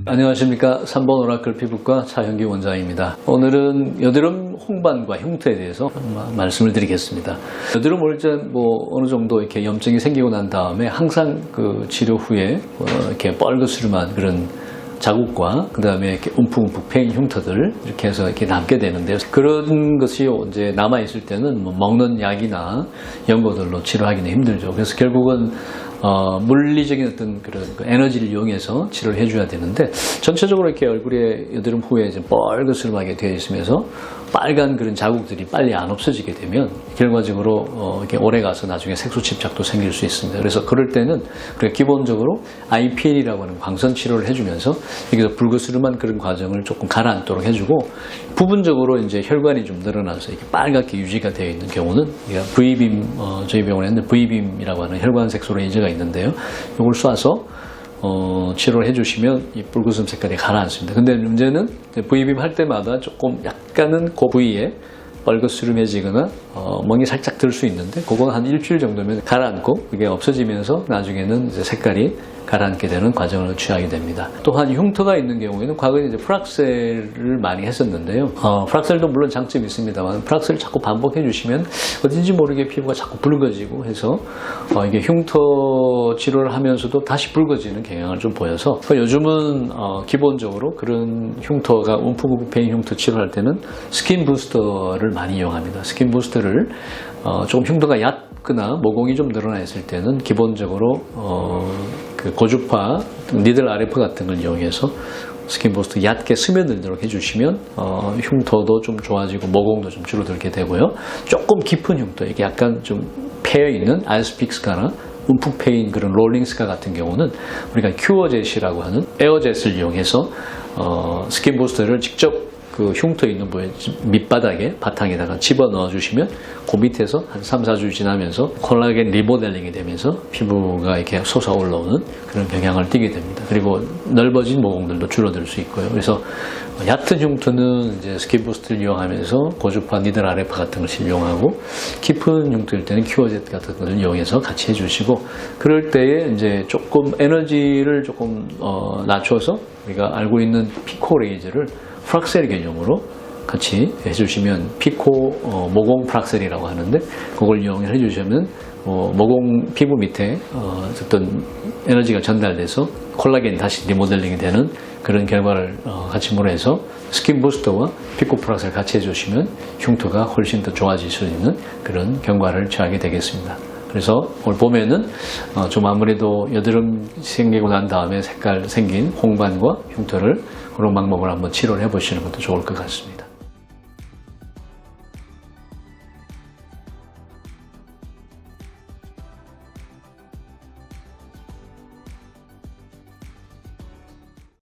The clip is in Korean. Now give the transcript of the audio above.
안녕하십니까. 3번 오라클 피부과 차현기 원장입니다. 오늘은 여드름 홍반과 흉터에 대해서 말씀을 드리겠습니다. 여드름 올전 어느 정도 이렇게 염증이 생기고 난 다음에 항상 그 치료 후에 이렇게 뻘겋으름한 그런 자국과 그 다음에 이렇게 움푹움푹 패인 흉터들 이렇게 해서 이렇게 남게 되는데요. 그런 것이 이제 남아 있을 때는 먹는 약이나 연고들로 치료하기는 힘들죠. 그래서 결국은 물리적인 어떤 그런 에너지를 이용해서 치료를 해줘야 되는데, 전체적으로 이렇게 얼굴에 여드름 후에 이제 뻘겋으름하게 되어 있으면서 빨간 그런 자국들이 빨리 안 없어지게 되면 결과적으로 이렇게 오래 가서 나중에 색소 침착도 생길 수 있습니다. 그래서 그럴 때는 우리가 기본적으로 IPL이라고 하는 광선 치료를 해주면서 여기서 붉으스름한 그런 과정을 조금 가라앉도록 해주고, 부분적으로 이제 혈관이 좀 늘어나서 이렇게 빨갛게 유지가 되어 있는 경우는 V빔, 저희 병원에는 V빔이라고 하는 혈관 색소 레이저가 있는데요. 이걸 쏴서 치료를 해주시면 이 붉으스름 색깔이 가라앉습니다. 근데 문제는 V빔 할 때마다 조금 약간은 그 부위에 뻘겋으름해지거나 멍이 살짝 들 수 있는데, 그건 한 일주일 정도면 가라앉고 그게 없어지면서 나중에는 이제 색깔이 가라앉게 되는 과정을 취하게 됩니다. 또한 흉터가 있는 경우에는 과거에 이제 프락셀을 많이 했었는데요. 프락셀도 물론 장점이 있습니다만 프락셀을 자꾸 반복해 주시면 어딘지 모르게 피부가 자꾸 붉어지고 해서 이게 흉터 치료를 하면서도 다시 붉어지는 경향을 좀 보여서 요즘은 기본적으로 그런 흉터가 움푹움푹 패인 흉터 치료할 때는 스킨 부스터를 많이 이용합니다. 스킨 부스터를 조금 흉터가 얕거나 모공이 좀 늘어나 있을 때는 기본적으로 그 고주파, 니들 RF 같은 걸 이용해서 스킨 부스터 얕게 스며들도록 해주시면 흉터도 좀 좋아지고 모공도 좀 줄어들게 되고요. 조금 깊은 흉터, 이게 약간 좀 패여있는 아이스픽스카나 움푹 패인 그런 롤링스카 같은 경우는 우리가 큐어젯이라고 하는 에어젯을 이용해서 스킨 부스터를 직접 그 흉터 있는 부위 밑바닥에 바탕에다가 집어넣어 주시면 그 밑에서 한 3, 4주 지나면서 콜라겐 리모델링이 되면서 피부가 이렇게 솟아올라오는 그런 경향을 띠게 됩니다. 그리고 넓어진 모공들도 줄어들 수 있고요. 그래서 얕은 흉터는 이제 스킨 부스트를 이용하면서 고주파 니들 RF 같은 것을 이용하고, 깊은 흉터일 때는 큐어젯 같은 것을 이용해서 같이 해주시고, 그럴 때에 이제 조금 에너지를 조금 낮춰서 우리가 알고 있는 피코 레이저를 프락셀 개념으로 같이 해주시면 피코 모공 프락셀이라고 하는데, 그걸 이용해 주시면 모공 피부 밑에 어떤 에너지가 전달돼서 콜라겐이 다시 리모델링이 되는 그런 결과를 같이 몰아서 스킨 부스터와 피코 프락셀 같이 해주시면 흉터가 훨씬 더 좋아질 수 있는 그런 결과를 취하게 되겠습니다. 그래서 오늘 봄에는 좀 아무래도 여드름 생기고 난 다음에 색깔 생긴 홍반과 흉터를 그런 방법을 한번 치료를 해보시는 것도 좋을 것 같습니다.